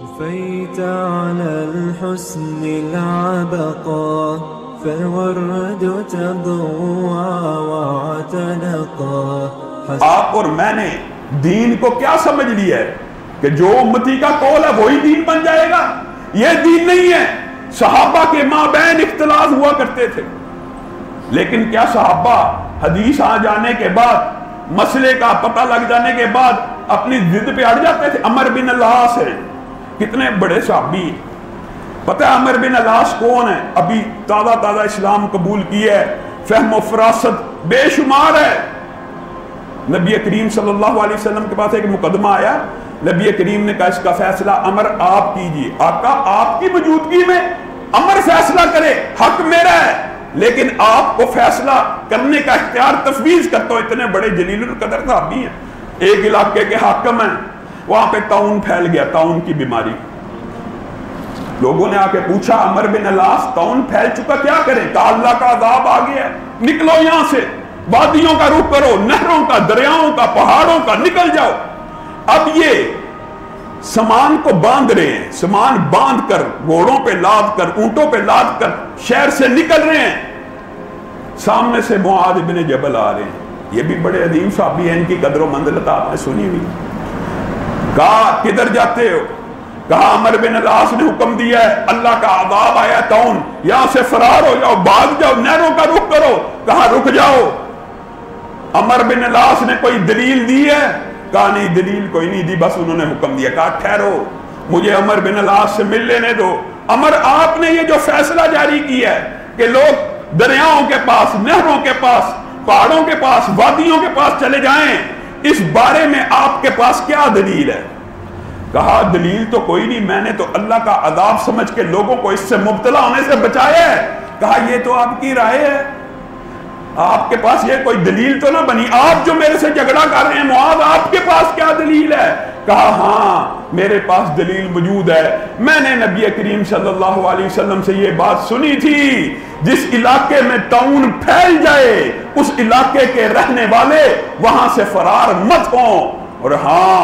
Fit على الحسن العبقى فالورد تضوى واعتنقا. آپ اور میں نے دین کو کیا سمجھ لیا ہے کہ جو امتی کا قول ہے وہی دین بن جائے گا؟ یہ دین نہیں ہے. صحابہ کے مابین اختلاف ہوا کرتے تھے، لیکن کیا صحابہ حدیث آ جانے کے بعد، مسئلے کا پتہ لگ جانے کے بعد اپنی ضد پہ اڑ جاتے تھے؟ عمر بن العاص ہے، کتنے بڑے صحابی ہیں. پتہ ہے عمر بن العاص کون ہے؟ ابھی تازہ اسلام قبول کیا ہے، فہم و فراست بے شمار ہے. نبی کریم صلی اللہ علیہ وسلم کے پاس ایک مقدمہ آیا، نبی کریم نے کہا اس کا فیصلہ عمر آپ کیجئے. آقا آپ کی موجودگی میں عمر فیصلہ کرے، حق میرا ہے، لیکن آپ کو فیصلہ کرنے کا اختیار تفویض کرتا ہوں. اتنے بڑے جلیل القدر صحابی ہیں، ایک علاقے کے حاکم ہیں، وہاں پہ طاعون پھیل گیا، طاعون کی بیماری. لوگوں نے آ کے پوچھا عمر بن العاص طاعون پھیل چکا کیا کریں؟ کہا اللہ کا عذاب آ گیا، نکلو یہاں سے، وادیوں کا رخ کرو، نہروں کا، دریاؤں کا، پہاڑوں کا، نکل جاؤ. اب یہ سامان کو باندھ رہے ہیں، سامان باندھ کر گھوڑوں پہ لاد کر، اونٹوں پہ لاد کر شہر سے نکل رہے ہیں. سامنے سے معاذ بن جبل آ رہے ہیں، یہ بھی بڑے عظیم صحابی ہیں، ان کی قدر و منزلت آپ نے سنی ہوئی. کہا کدھر جاتے ہو؟ کہا عمر بن العاص نے حکم دیا ہے، اللہ کا عذاب آیا طاعون، یہاں سے فرار ہو جاؤ، بھاگ جاؤ، نہروں کا رخ کرو. کہا رک جاؤ. عمر بن العاص نے کوئی دلیل دی ہے؟ کہا نہیں دلیل کوئی نہیں دی، بس انہوں نے حکم دیا. کہا ٹھہرو، مجھے عمر بن العاص سے مل لینے دو. عمر آپ نے یہ جو فیصلہ جاری کیا ہے کہ لوگ دریاؤں کے پاس، نہروں کے پاس، پہاڑوں کے پاس، وادیوں کے پاس چلے جائیں، اس بارے میں آپ کے پاس کیا دلیل ہے؟ کہا دلیل تو کوئی نہیں، میں نے تو اللہ کا عذاب سمجھ کے لوگوں کو اس سے مبتلا ہونے سے بچایا ہے. کہا یہ تو آپ کی رائے ہے، آپ کے پاس یہ کوئی دلیل تو نہ بنی. آپ جو میرے سے جھگڑا کر رہے ہیں معاذ، آپ کے پاس کیا دلیل ہے؟ کہا ہاں میرے پاس دلیل موجود ہے. میں نے نبی کریم صلی اللہ علیہ وسلم سے یہ بات سنی تھی، جس علاقے میں طاعون پھیل جائے اس علاقے کے رہنے والے وہاں سے فرار مت ہوں، اور ہاں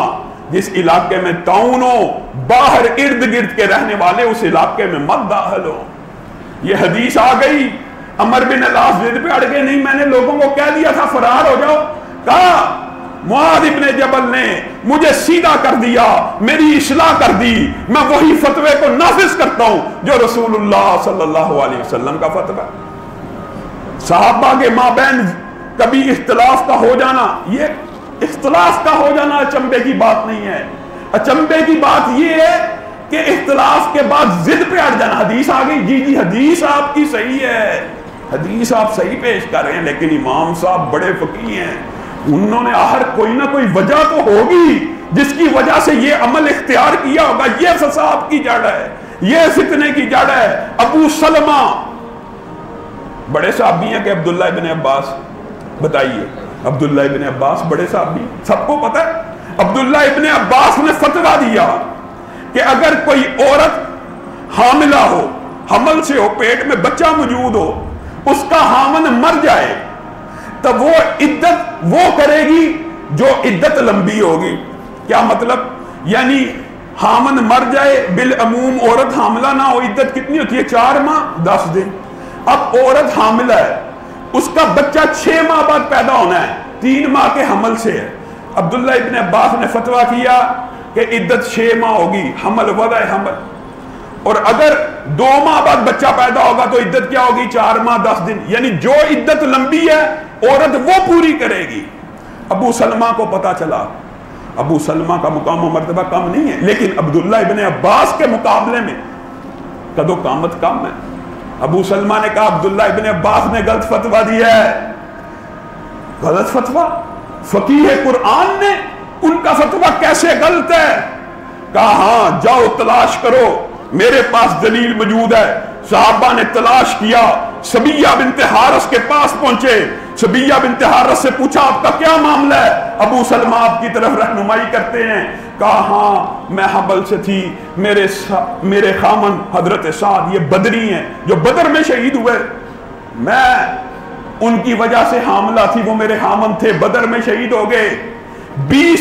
جس علاقے میں طاعون ہو باہر ارد گرد کے رہنے والے اس علاقے میں مت داخل ہو. یہ حدیث آ گئی. عمر بن العاص ضد پہ اڑ گئے، نہیں میں نے لوگوں کو کہہ دیا تھا فرار ہو جاؤ. کہا معاذ ابن جبل نے مجھے سیدھا کر دیا، میری اصلاح کر دی، میں وہی فتوے کو نافذ کرتا ہوں جو رسول اللہ صلی اللہ علیہ وسلم کا فتویٰ. صحابہ کے مابین کبھی اختلاف کا ہو جانا، یہ اختلاف کا ہو جانا اچنبے کی بات نہیں ہے. اچنبے کی بات یہ ہے کہ اختلاف کے بعد ضد پہ اڑ جانا. حدیث آ گئی، جی حدیث آپ کی صحیح ہے، حدیث آپ صحیح پیش کر رہے ہیں، لیکن امام صاحب بڑے فقیہ ہیں، انہوں نے آخر کوئی نہ کوئی وجہ تو ہوگی جس کی وجہ سے یہ عمل اختیار کیا ہوگا. یہ فساد کی جڑ ہے، یہ فتنے کی جڑ ہے. ابو سلمہ بڑے صحابی ہیں کہ عبداللہ ابن عباس، بتائیے عبداللہ ابن عباس بڑے صحابی، سب کو پتہ ہے. عبداللہ ابن عباس نے فتویٰ دیا کہ اگر کوئی عورت حاملہ ہو، حمل سے ہو، پیٹ میں بچہ موجود ہو، اس کا حامل مر جائے تو وہ عدت وہ کرے گی جو عدت لمبی ہوگی. کیا مطلب؟ یعنی حامل مر جائے، بالعموم عورت حاملہ نہ ہو، عدت کتنی ہوتی ہے؟ 4 ماہ 10 دن. اب عورت حاملہ ہے، اس کا بچہ 6 ماہ بعد پیدا ہونا ہے، 3 ماہ کے حمل سے ہے. عبداللہ ابن عباس نے فتویٰ کیا کہ عدت 6 ماہ ہوگی، حمل وضع حمل، اور اگر 2 ماہ بعد بچہ پیدا ہوگا تو عدت کیا ہوگی؟ 4 ماہ 10 دن. یعنی جو عدت لمبی ہے عورت وہ پوری کرے گی. ابو سلمہ کو پتا چلا، ابو سلمہ کا مقام و مرتبہ کم نہیں ہے، لیکن عبداللہ ابن عباس کے مقابلے میں قد و قامت کم ہے. ابو سلمہ نے کہا عبداللہ ابن عباس نے غلط فتویٰ دیا ہے. غلط فتویٰ؟ فقیہ قرآن نے ان کا فتویٰ کیسے غلط ہے؟ کہا ہاں جاؤ تلاش کرو، میرے پاس دلیل موجود ہے. صحابہ نے تلاش کیا، سبیہ بنت حارث کے پاس پہنچے، سبیہ بنت حارث سے پوچھا آپ کا کیا معاملہ ہے؟ ابو سلمہ آپ کی طرف رہنمائی کرتے ہیں. کہا ہاں میں حبل سے تھی، میرے خامن حضرت سعد یہ بدری ہیں جو بدر میں شہید ہوئے، میں ان کی وجہ سے حاملہ تھی، وہ میرے خامن تھے بدر میں شہید ہو گئے. 20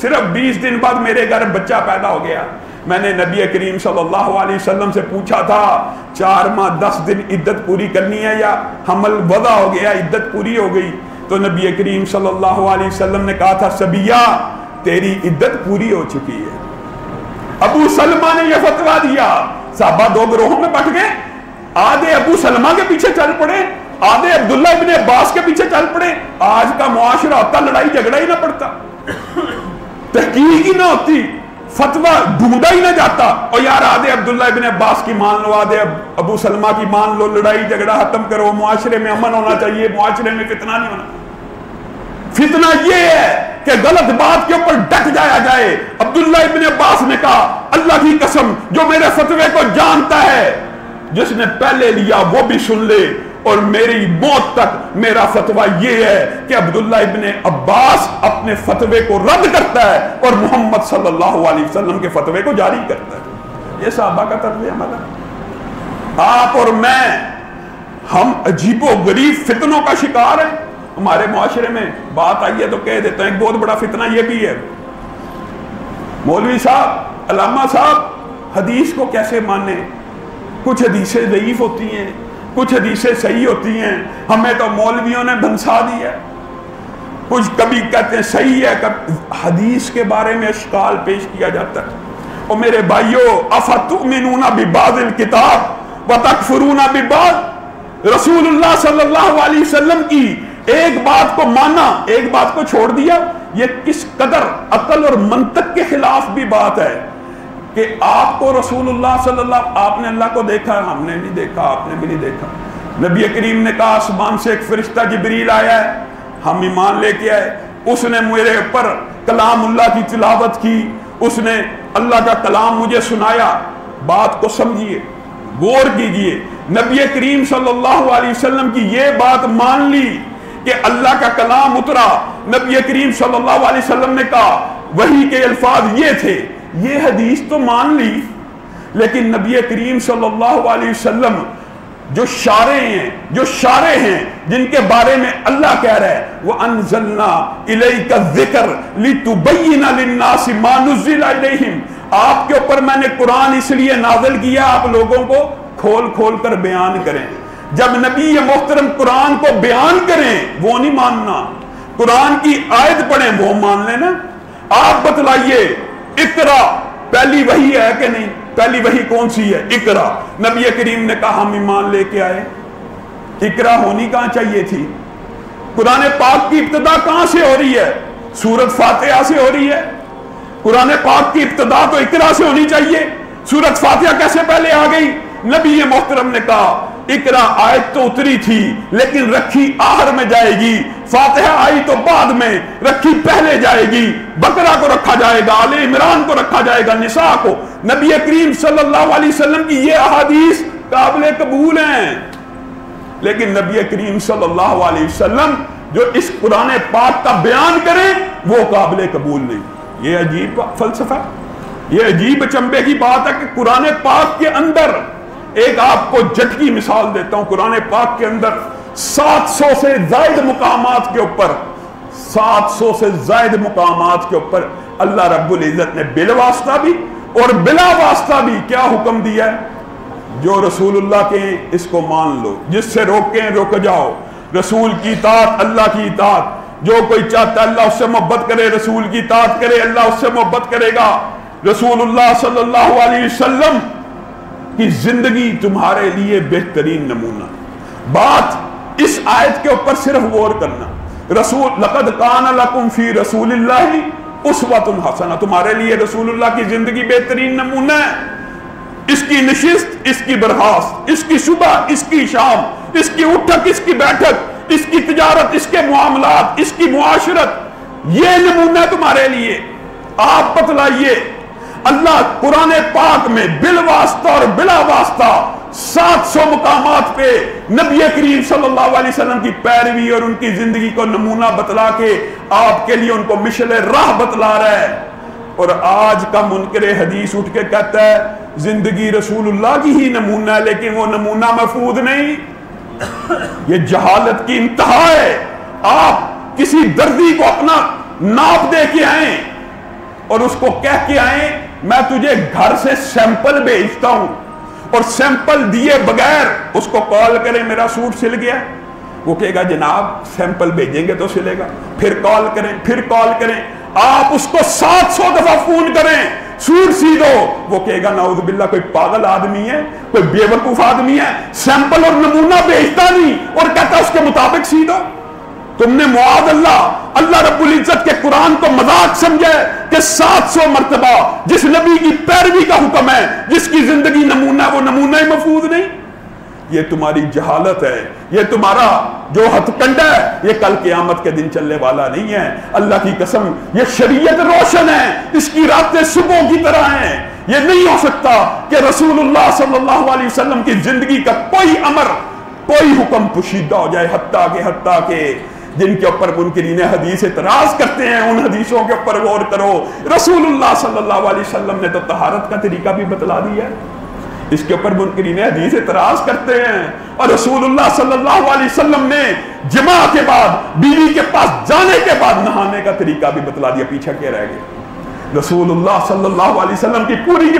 صرف 20 دن بعد میرے گھر بچہ پیدا ہو گیا. میں نے نبی کریم صلی اللہ علیہ وسلم سے پوچھا تھا 4 ماہ 10 دن عدت پوری کرنی ہے یا حمل وضع ہو گیا عدت پوری ہو گئی؟ تو نبی کریم صلی اللہ علیہ وسلم نے کہا تھا صبیہ تیری عدت پوری ہو چکی ہے. ابو سلمہ نے یہ فتویٰ دیا. صحابہ 2 گروہوں میں بٹ گئے، آدھے ابو سلمہ کے پیچھے چل پڑے، آدھے عبداللہ ابن عباس کے پیچھے چل پڑے. آج کا معاشرہ ہوتا لڑائی جھگڑا ہی نہ پڑتا، تحقیق ہی نہ ہوتی، فتویٰ ڈھونڈا ہی نہ جاتا. اور یار آدھے عبداللہ ابن عباس کی مان لو، آدھے ابو سلمہ کی مان لو، لڑائی جھگڑا ختم کرو، معاشرے میں امن ہونا چاہیے، معاشرے میں فتنہ نہیں ہونا. فتنہ یہ ہے کہ غلط بات کے اوپر ڈٹ جایا جائے. عبداللہ ابن عباس نے کہا اللہ کی قسم جو میرے فتوے کو جانتا ہے، جس نے پہلے لیا وہ بھی سن لے، اور میری موت تک میرا فتویٰ یہ ہے کہ عبداللہ ابن عباس اپنے فتوے کو رد کرتا ہے اور محمد صلی اللہ علیہ وسلم کے فتوے کو جاری کرتا ہے. یہ صحابہ کا طرز عمل ہے. آپ اور میں ہم عجیب و غریب فتنوں کا شکار ہیں. ہمارے معاشرے میں بات آئی ہے تو کہہ دیتا ہوں ایک بہت بڑا فتنہ یہ بھی ہے، مولوی صاحب علامہ صاحب حدیث کو کیسے مانیں؟ کچھ حدیثیں ضعیف ہوتی ہیں، کچھ حدیثیں صحیح ہوتی ہیں، ہمیں تو مولویوں نے بھنسا دیا. کچھ کبھی کہتے ہیں صحیح ہے، حدیث کے بارے میں اشکال پیش کیا جاتا ہے. اور میرے بھائیو افتؤمنون ببعض الکتاب وتکفرون ببعض، رسول اللہ صلی اللہ علیہ وسلم کی ایک بات کو مانا ایک بات کو چھوڑ دیا، یہ کس قدر عقل اور منطق کے خلاف بھی بات ہے کہ آپ کو رسول اللہ صلی اللہ، آپ نے اللہ کو دیکھا، ہم نے نہیں دیکھا، آپ نے بھی نہیں دیکھا. نبی کریم نے کہا آسمان سے ایک فرشتہ جبریل آیا ہے، ہم ایمان لے کے آئے، اس نے میرے اوپر کلام اللہ کی تلاوت کی، اس نے اللہ کا کلام مجھے سنایا. بات کو سمجھیے، غور کیجئے. نبی کریم صلی اللہ علیہ وسلم کی یہ بات مان لی کہ اللہ کا کلام اترا. نبی کریم صلی اللہ علیہ وسلم نے کہا وحی کے الفاظ یہ تھے، یہ حدیث تو مان لی. لیکن نبی کریم صلی اللہ علیہ وسلم جو شارع ہیں جن کے بارے میں اللہ کہہ رہا ہے وَأَنزَلْنَا إِلَيْكَ الذِّكْرَ لِتُبَيِّنَ لِلنَّاسِ مَا نُزِّلَ إِلَيْهِمْ، آپ کے اوپر میں نے قرآن اس لیے نازل کیا آپ لوگوں کو کھول کھول کر بیان کریں. جب نبی محترم قرآن کو بیان کریں وہ نہیں ماننا، قرآن کی آیت پڑھیں وہ مان لینا. آپ بتلائیے اقرا پہلی وحی ہے کہ نہیں؟ پہلی وحی کون سی ہے؟ اقرا. نبی کریم نے کہا ہم ایمان لے کے آئے. اقرا ہونی کہاں چاہیے تھی؟ قرآن پاک کی ابتدا کہاں سے ہو رہی ہے؟ سورت فاتحہ سے ہو رہی ہے. قرآن پاک کی ابتدا تو اقرا سے ہونی چاہیے، سورت فاتحہ کیسے پہلے آ گئی؟ نبی محترم نے کہا اقرا آیت تو اتری تھی لیکن رکھی آخر میں جائے گی، فاتحہ آئی تو بعد میں، رکھی پہلے جائے گی. بقرہ کو رکھا جائے گا، آل عمران کو رکھا جائے گا، نساء کو. نبی کریم صلی اللہ علیہ وسلم کی یہ احادیث قابل قبول ہیں، لیکن نبی کریم صلی اللہ علیہ وسلم جو اس قرآن پاک کا بیان کریں وہ قابل قبول نہیں. یہ عجیب فلسفہ، یہ عجیب چمبے کی بات ہے کہ قرآن پاک کے اندر ایک آپ کو جھٹکی مثال دیتا ہوں. قرآن پاک کے اندر 700 سے زائد مقامات کے اوپر 700 سے زائد مقامات کے اوپر اللہ رب العزت نے بالواسطہ بھی اور بلا واسطہ بھی کیا حکم دیا ہے؟ جو رسول اللہ کے اس کو مان لو، جس سے روکیں رک جاؤ. رسول کی اطاعت، اللہ کی اطاعت. جو کوئی چاہتا ہے اللہ اس سے محبت کرے، رسول کی اطاعت کرے، اللہ اس سے محبت کرے گا. رسول اللہ صلی اللہ علیہ وسلم کی زندگی تمہارے لیے بہترین نمونہ. بات اس آیت کے اوپر صرف غور کرنا. رسول لقد کان لکم فی رسول اللہ اسوۃ حسنہ، تمہارے لیے رسول اللہ کی زندگی بہترین نمونہ ہے. اس کی نشست، اس کی برخاست، اس کی صبح، اس کی شام، اس کی اٹھک، اس کی بیٹھک، اس کی تجارت، اس کے معاملات، اس کی معاشرت، یہ نمونہ ہے تمہارے لیے. آپ بتلائیے اللہ قرآن پاک میں بالواسطہ اور بلا واسطہ 700 مقامات پہ نبی کریم صلی اللہ علیہ وسلم کی پیروی اور ان کی زندگی کو نمونہ بتلا کے آپ کے لیے ان کو مشعل راہ بتلا رہا ہے. اور آج کا منکر حدیث اٹھ کے کہتا ہے زندگی رسول اللہ کی ہی نمونہ ہے، لیکن وہ نمونہ محفوظ نہیں. یہ جہالت کی انتہا ہے. آپ کسی دردی کو اپنا ناپ دے کے آئیں اور اس کو کہہ کے آئیں میں تجھے گھر سے سیمپل بھیجتا ہوں، اور سیمپل دیے بغیر اس کو کال کریں میرا سوٹ سل گیا، وہ کہے گا جناب سیمپل بھیجیں گے تو سلے گا، پھر کال کریں، پھر کال کریں، آپ اس کو 700 دفعہ فون کریں سوٹ سی دو، وہ کہے گا نعوذ باللہ کوئی پاگل آدمی ہے، کوئی بے وقوف آدمی ہے، سیمپل اور نمونہ بھیجتا نہیں اور کہتا اس کے مطابق سی دو۔ تم نے معاذ اللہ رب العزت کے قرآن کو مذاق سمجھے کہ 700 مرتبہ جس نبی کی پیروی کا حکم ہے، جس کی زندگی نمونہ، وہ نمونہ ہی محفوظ نہیں۔ یہ تمہاری جہالت ہے، یہ تمہارا جو ہتھ کنڈا ہے، یہ کل قیامت کے دن چلنے والا نہیں ہے۔ اللہ کی قسم یہ شریعت روشن ہے، اس کی راتیں صبح کی طرح ہیں۔ یہ نہیں ہو سکتا کہ رسول اللہ صلی اللہ علیہ وسلم کی زندگی کا کوئی امر، کوئی حکم پوشیدہ ہو جائے، حتیٰ کہ جن کے اوپر منکرین حدیث اعتراض کرتے ہیں ان حدیثوں کے اوپر غور کرو۔ رسول اللہ صلی اللہ علیہ وسلم نے تو طہارت کا طریقہ بھی بتلا دیا ہے، اس کے اوپر منکرین حدیث اعتراض کرتے ہیں، اور رسول اللہ صلی اللہ علیہ وسلم نے جماع کے بعد بیوی کے پاس جانے کے بعد نہانے کا طریقہ بھی بتلا دیا۔ پیچھے کیا رہ گیا؟ رسول اللہ صلی اللہ علیہ وسلم کی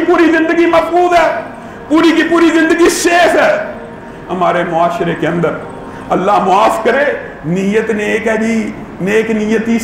پوری زندگی محفوظ ہے، پوری کی پوری زندگی سیف ہے۔ ہمارے معاشرے کے اندر اللہ معاف کرے نیت نیک ہے جی، نیک نیتی